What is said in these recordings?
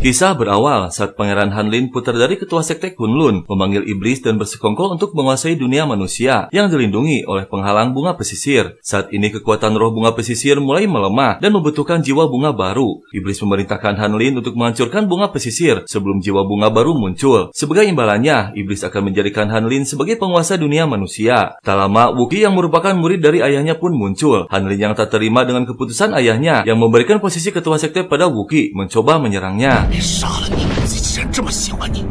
Kisah berawal saat Pangeran Hanlin, putra dari ketua sekte Kunlun, memanggil iblis dan bersekongkol untuk menguasai dunia manusia yang dilindungi oleh penghalang bunga pesisir. Saat ini kekuatan roh bunga pesisir mulai melemah dan membutuhkan jiwa bunga baru. Iblis memerintahkan Hanlin untuk menghancurkan bunga pesisir sebelum jiwa bunga baru muncul. Sebagai imbalannya, iblis akan menjadikan Hanlin sebagai penguasa dunia manusia. Tak lama, Wookie yang merupakan murid dari ayahnya pun muncul. Hanlin yang tak terima dengan keputusan ayahnya yang memberikan posisi ketua sekte pada Wookie mencoba menyerangnya. 别杀了你！自己人这么喜欢你。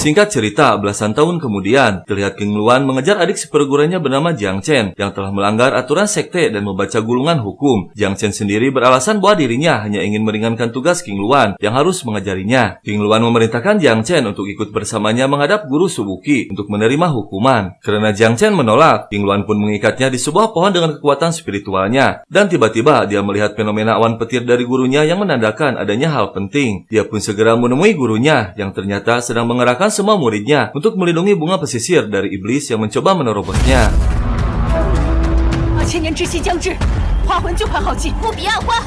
Singkat cerita, belasan tahun kemudian, terlihat King Luan mengejar adik seperguruannya bernama Jiang Chen yang telah melanggar aturan sekte dan membaca gulungan hukum. Jiang Chen sendiri beralasan bahwa dirinya hanya ingin meringankan tugas King Luan yang harus mengajarinya. King Luan memerintahkan Jiang Chen untuk ikut bersamanya menghadap guru Wookie untuk menerima hukuman. Karena Jiang Chen menolak, King Luan pun mengikatnya di sebuah pohon dengan kekuatan spiritualnya. Dan tiba-tiba dia melihat fenomena awan petir dari gurunya yang menandakan adanya hal penting. Dia pun segera menemui gurunya yang ternyata sedang mengerahkan semua muridnya untuk melindungi bunga pesisir dari iblis yang mencoba menerobosnya. 2000年之期将至，花魂就快耗尽，不比暗花。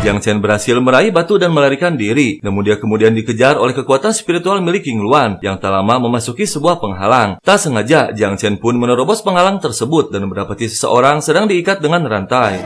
Jiang Chen berhasil meraih batu dan melarikan diri, namun dia kemudian dikejar oleh kekuatan spiritual milik King Luan yang tak lama memasuki sebuah penghalang. Tak sengaja, Jiang Chen pun menerobos penghalang tersebut dan mendapati seseorang sedang diikat dengan rantai.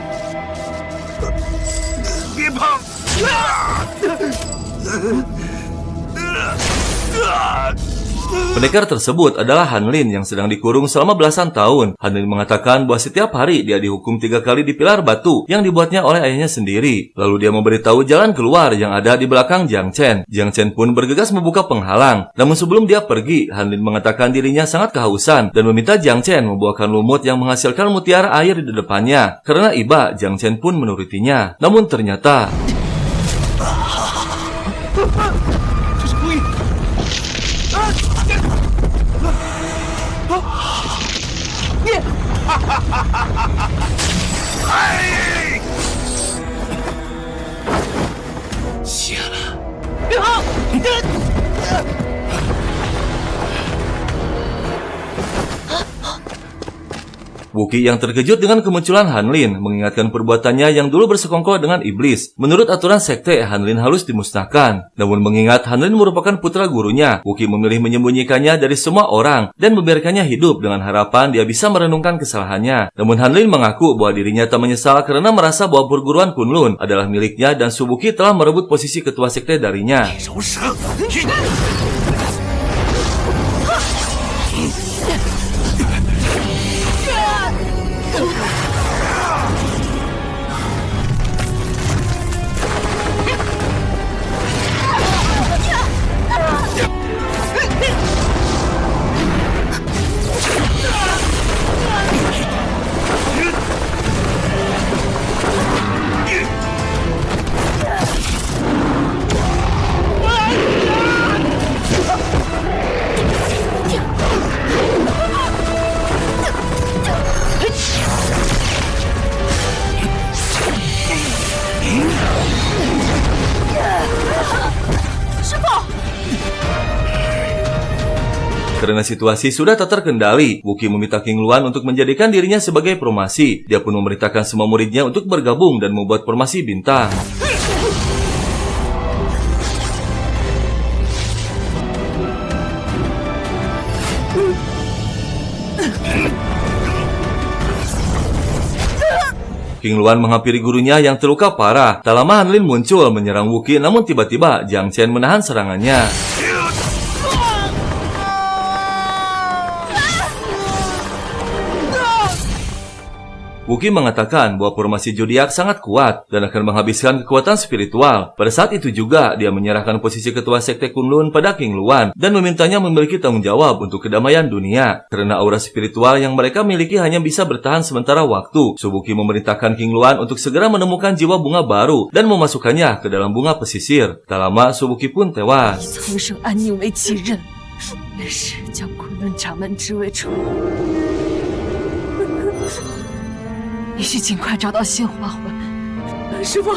Pendekar tersebut adalah Hanlin yang sedang dikurung selama belasan tahun. Hanlin mengatakan bahwa setiap hari dia dihukum 3 kali di pilar batu yang dibuatnya oleh ayahnya sendiri. Lalu dia memberitahu jalan keluar yang ada di belakang Jiang Chen. Jiang Chen pun bergegas membuka penghalang. Namun sebelum dia pergi, Hanlin mengatakan dirinya sangat kehausan dan meminta Jiang Chen membuahkan lumut yang menghasilkan mutiara air di depannya. Karena iba, Jiang Chen pun menurutinya. Namun ternyata... Wookie yang terkejut dengan kemunculan Hanlin mengingatkan perbuatannya yang dulu bersekongkol dengan iblis. Menurut aturan sekte, Hanlin harus dimusnahkan. Namun mengingat Hanlin merupakan putra gurunya, Wookie memilih menyembunyikannya dari semua orang dan membiarkannya hidup dengan harapan dia bisa merenungkan kesalahannya. Namun Hanlin mengaku bahwa dirinya tak menyesal karena merasa bahwa perguruan Kunlun adalah miliknya dan Wookie telah merebut posisi ketua sekte darinya. Karena situasi sudah tak terkendali, Wookie meminta King Luan untuk menjadikan dirinya sebagai promasi. Dia pun memerintahkan semua muridnya untuk bergabung dan membuat formasi bintang. King Luan menghampiri gurunya yang terluka parah. Tak lama Hanlin muncul menyerang Wookie, namun tiba-tiba Jiang Chen menahan serangannya. Wookie mengatakan bahwa formasi zodiak sangat kuat dan akan menghabiskan kekuatan spiritual. Pada saat itu juga, dia menyerahkan posisi ketua sekte Kunlun pada King Luan dan memintanya memiliki tanggung jawab untuk kedamaian dunia. Karena aura spiritual yang mereka miliki hanya bisa bertahan sementara waktu, Wookie memerintahkan King Luan untuk segera menemukan jiwa bunga baru dan memasukkannya ke dalam bunga pesisir. Tak lama, Wookie pun tewas. 必须尽快找到新花魂。师父，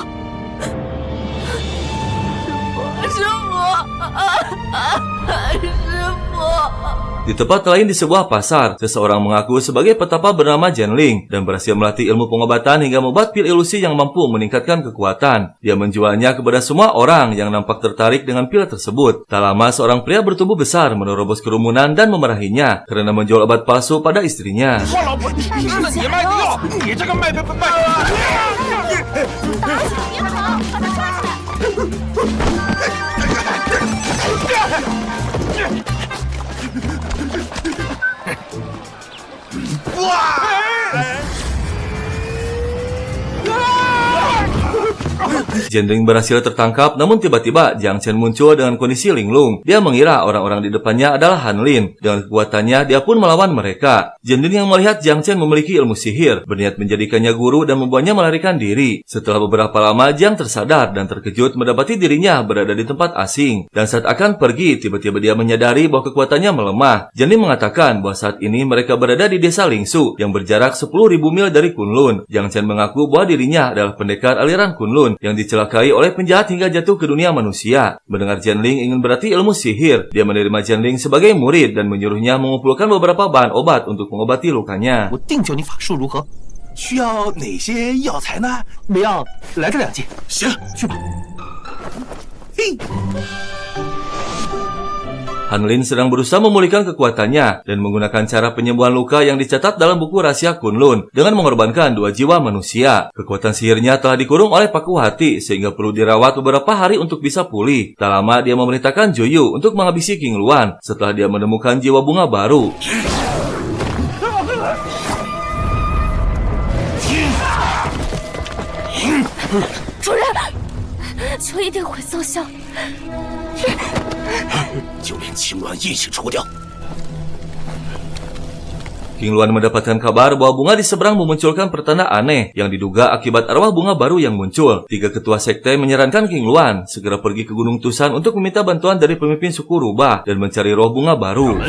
Di tempat lain di sebuah pasar, seseorang mengaku sebagai petapa bernama Jianling dan berhasil melatih ilmu pengobatan hingga membuat pil ilusi yang mampu meningkatkan kekuatan. Dia menjualnya kepada semua orang yang nampak tertarik dengan pil tersebut. Tak lama seorang pria bertubuh besar menerobos kerumunan dan memarahinya karena menjual obat palsu pada istrinya. 我老婆吃了你卖的药，你这个卖！ 别跑，把他抓起来！ Jianling berhasil tertangkap, namun tiba-tiba Jiang Chen muncul dengan kondisi linglung. Dia mengira orang-orang di depannya adalah Han Lin. Dengan kekuatannya, dia pun melawan mereka. Jianling yang melihat Jiang Chen memiliki ilmu sihir, berniat menjadikannya guru dan membuatnya melarikan diri. Setelah beberapa lama, Jiang tersadar dan terkejut mendapati dirinya berada di tempat asing. Dan saat akan pergi, tiba-tiba dia menyadari bahwa kekuatannya melemah. Jianling mengatakan bahwa saat ini mereka berada di desa Lingsu yang berjarak 10.000 mil dari Kunlun. Jiang Chen mengaku bahwa dirinya adalah pendekar aliran Kunlun yang dicelakai oleh penjahat hingga jatuh ke dunia manusia. Mendengar Jianling ingin berlatih ilmu sihir, dia menerima Jianling sebagai murid dan menyuruhnya mengumpulkan beberapa bahan obat untuk mengobati lukanya. 我定教你法术如何？需要哪些药材呢？没药，来这2剂。行，去吧。嘿。 Han Lin sedang berusaha memulihkan kekuatannya dan menggunakan cara penyembuhan luka yang dicatat dalam buku rahasia Kunlun dengan mengorbankan 2 jiwa manusia. Kekuatan sihirnya telah dikurung oleh paku hati sehingga perlu dirawat beberapa hari untuk bisa pulih. Tak lama dia memerintahkan Joyu untuk menghabisi King Luan setelah dia menemukan jiwa bunga baru. 主人，酒一定会奏效。 就连青鸾一起除掉。 King Luan mendapatkan kabar bahwa bunga di seberang memunculkan pertanda aneh yang diduga akibat arwah bunga baru yang muncul. 3 ketua sekte menyarankan King Luan segera pergi ke Gunung Tusan untuk meminta bantuan dari pemimpin suku Rubah dan mencari roh bunga baru.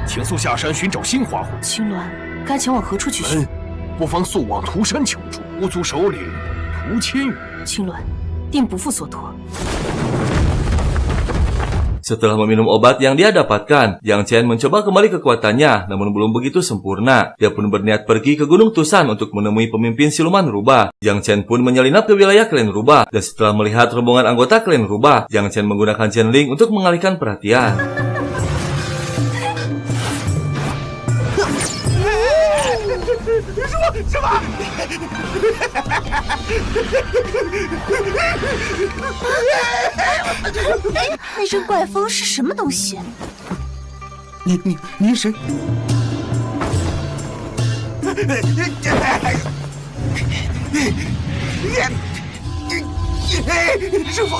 请速下山寻找新花魂。青鸾，该前往何处去寻？不妨速往涂山求助。巫族首领涂千羽。青鸾，定不负所托。 Setelah meminum obat yang dia dapatkan, Jiang Chen mencoba kembali kekuatannya, namun belum begitu sempurna. Dia pun berniat pergi ke Gunung Tusan untuk menemui pemimpin siluman Rubah. Jiang Chen pun menyelinap ke wilayah klan Rubah, dan setelah melihat rombongan anggota klan Rubah, Jiang Chen menggunakan Jianling untuk mengalihkan perhatian. Eh, 那阵怪风是什么东西？你是谁？师傅，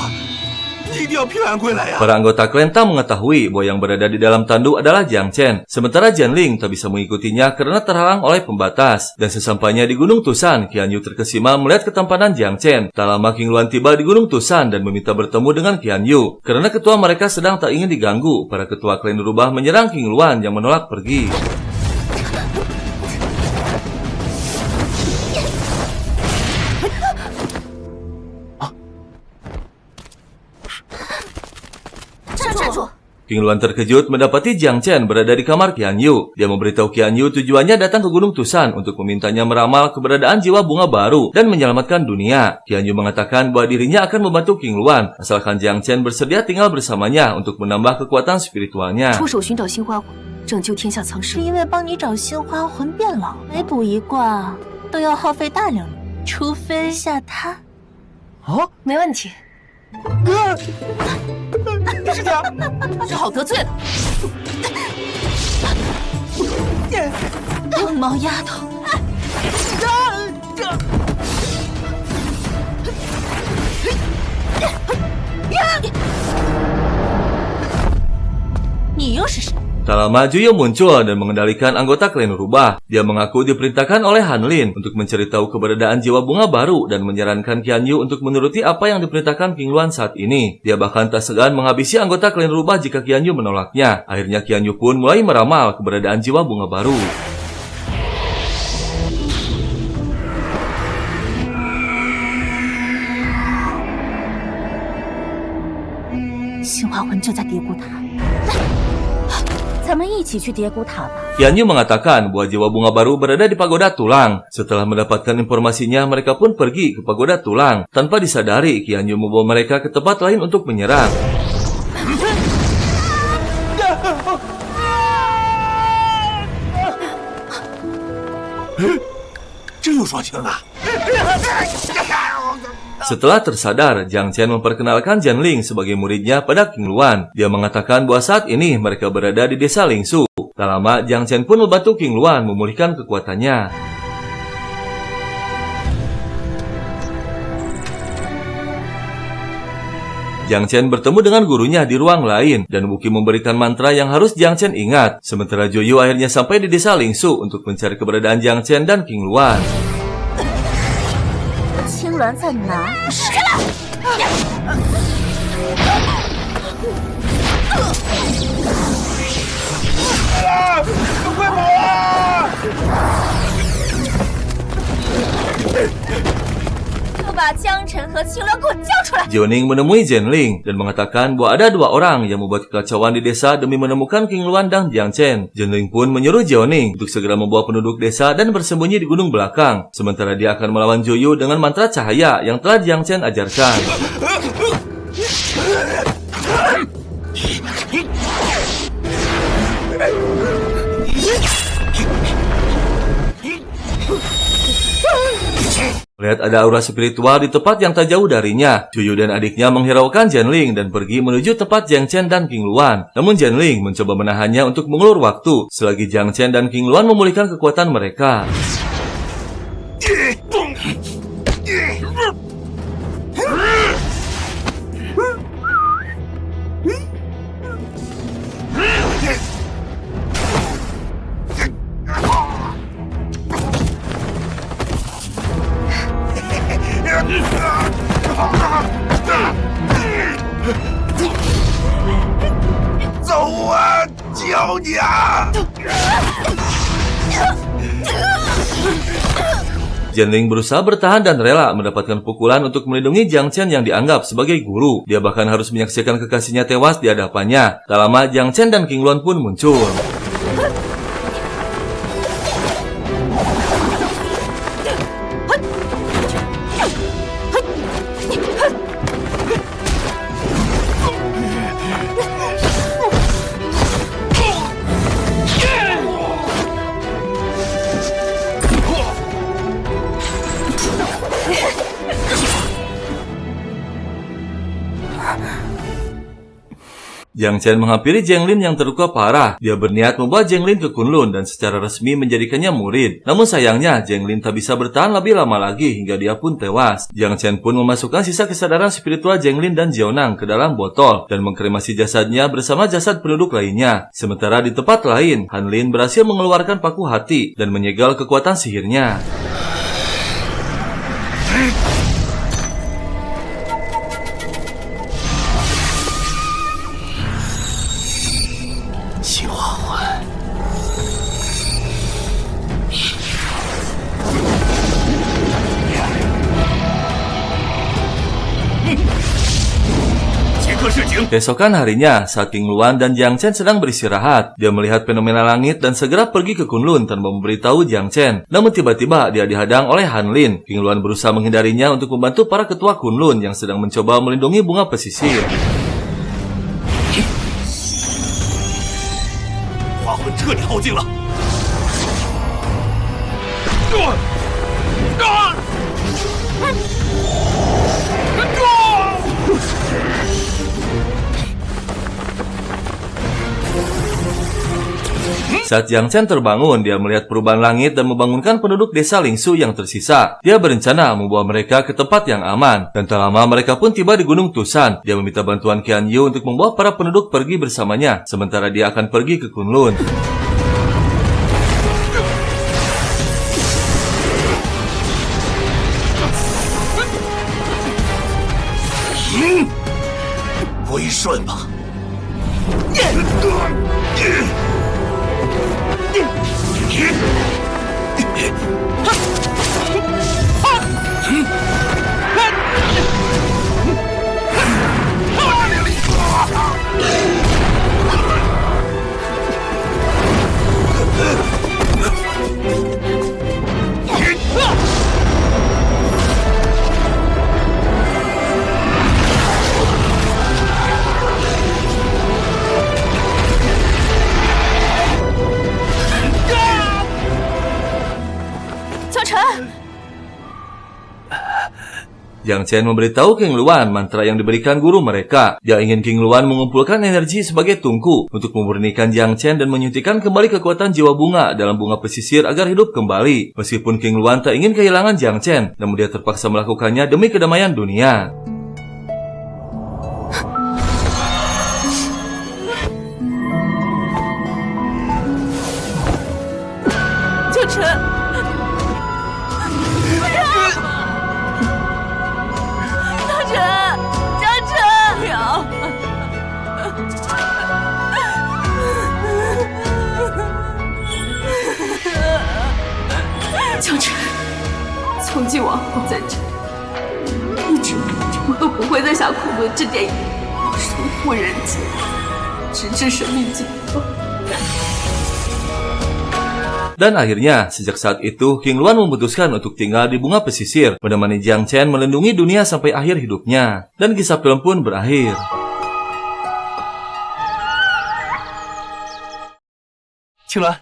你一定要平安归来呀！ Para anggota klan tak mengetahui bahwa yang berada di dalam tandu adalah Jiang Chen. Sementara Jianling tak bisa mengikutinya karena terhalang oleh pembatas. Dan sesampainya di Gunung Tusan, Qian Yu terkesima melihat ketampanan Jiang Chen. Tak lama King Luan tiba di Gunung Tusan dan meminta bertemu dengan Qian Yu. Karena ketua mereka sedang tak ingin diganggu, para ketua klan Rubah menyerang King Luan yang menolak pergi. 站住！ King Luan terkejut mendapati Jiang Chen berada di kamar Qian Yu. Dia memberitahu Qian Yu tujuannya datang ke Gunung Tusan untuk memintanya meramal keberadaan jiwa bunga baru dan menyelamatkan dunia. Qian Yu mengatakan bahwa dirinya akan membantu King Luan asalkan Jiang Chen bersedia tinggal bersamanya untuk menambah kekuatan spiritualnya. 出手寻找新花魂，拯救天下苍生。是因为帮你找新花魂变老，每补一卦都要耗费大量力，除非下他。啊，没问题。师姐，只好得罪了。笨毛丫头，你又是谁？ Tak lama Joyu muncul dan mengendalikan anggota klan Rubah. Dia mengaku diperintahkan oleh Han Lin untuk mencari tahu keberadaan jiwa bunga baru dan menyarankan Qian Yu untuk menuruti apa yang diperintahkan King Luan saat ini. Dia bahkan tak segan menghabisi anggota klan Rubah jika Qian Yu menolaknya. Akhirnya Qian Yu pun mulai meramal keberadaan jiwa bunga baru. 杏花魂就在蝶谷塔。咱们一起去蝶谷塔吧。 Qian Yu mengatakan bahwa jiwa bunga baru berada di pagoda tulang. Setelah mendapatkan informasinya, mereka pun pergi ke pagoda tulang. Tanpa disadari, Qian Yu membawa mereka ke tempat lain untuk menyerang. 这又说情了。 Setelah tersadar, Jiang Chen memperkenalkan Jian Ling sebagai muridnya pada King Luan. Dia mengatakan bahwa saat ini mereka berada di desa Lingsu. Tak lama, Jiang Chen pun membantu King Luan memulihkan kekuatannya. Jiang Chen bertemu dengan gurunya di ruang lain dan Wuqi memberikan mantra yang harus Jiang Chen ingat. Sementara Joyu akhirnya sampai di desa Lingsu untuk mencari keberadaan Jiang Chen dan King Luan. 青鸾在哪？是了。快跑啊！ 快把江晨和青鸾给我叫出来！ Jianing menemui Jian Ling dan mengatakan bahwa ada dua orang yang membuat kekacauan di desa demi menemukan King Luan dan Jiang Chen. Jian Ling pun menyuruh Jianing untuk segera membawa penduduk desa dan bersembunyi di gunung belakang. Sementara dia akan melawan Joyu dengan mantra cahaya yang telah Jiang Chen ajarkan. Melihat ada aura spiritual di tempat yang tak jauh darinya, Joyu dan adiknya menghiraukan Jian Ling dan pergi menuju tempat Jiang Chen dan King Luan. Namun Jian Ling mencoba menahannya untuk mengulur waktu, selagi Jiang Chen dan King Luan memulihkan kekuatan mereka. Jian Ling berusaha bertahan dan rela mendapatkan pukulan untuk melindungi Jiang Chen yang dianggap sebagai guru. Dia bahkan harus menyaksikan kekasihnya tewas di hadapannya. Tak lama, Jiang Chen dan King Luan pun muncul. Jiang Chen menghampiri Jiang Lin yang terluka parah. Dia berniat membawa Jiang Lin ke Kunlun dan secara resmi menjadikannya murid. Namun sayangnya, Jiang Lin tak bisa bertahan lebih lama lagi hingga dia pun tewas. Jiang Chen pun memasukkan sisa kesadaran spiritual Jiang Lin dan Jiaonang ke dalam botol dan mengkremasi jasadnya bersama jasad penduduk lainnya. Sementara di tempat lain, Han Lin berhasil mengeluarkan paku hati dan menyegel kekuatan sihirnya. Keesokan harinya, saat King Luan dan Jiang Chen sedang beristirahat, dia melihat fenomena langit dan segera pergi ke Kunlun tanpa memberitahu Jiang Chen. Namun tiba-tiba dia dihadang oleh Han Lin. King Luan berusaha menghindarinya untuk membantu para ketua Kunlun yang sedang mencoba melindungi bunga pesisir. Saat Jiang Chen terbangun, dia melihat perubahan langit dan membangunkan penduduk desa Lingsu yang tersisa. Dia berencana membawa mereka ke tempat yang aman. Dan tak lama mereka pun tiba di Gunung Tusan. Dia meminta bantuan Qian Yu untuk membawa para penduduk pergi bersamanya, sementara dia akan pergi ke Kunlun. Jiang Chen memberitahu King Luan mantra yang diberikan guru mereka. Dia ingin King Luan mengumpulkan energi sebagai tungku untuk memurnikan Jiang Chen dan menyuntikkan kembali kekuatan jiwa bunga dalam bunga pesisir agar hidup kembali. Meskipun King Luan tak ingin kehilangan Jiang Chen, namun dia terpaksa melakukannya demi kedamaian dunia. Jiang Chen， 江辰，从今往后在这，一直我都不会再下苦轮之电影，守护人间，直至生命尽头。 Dan akhirnya, sejak saat itu, King Luan memutuskan untuk tinggal di bunga pesisir, menemani Jiang Chen melindungi dunia sampai akhir hidupnya. Dan kisah film pun berakhir. King Luan,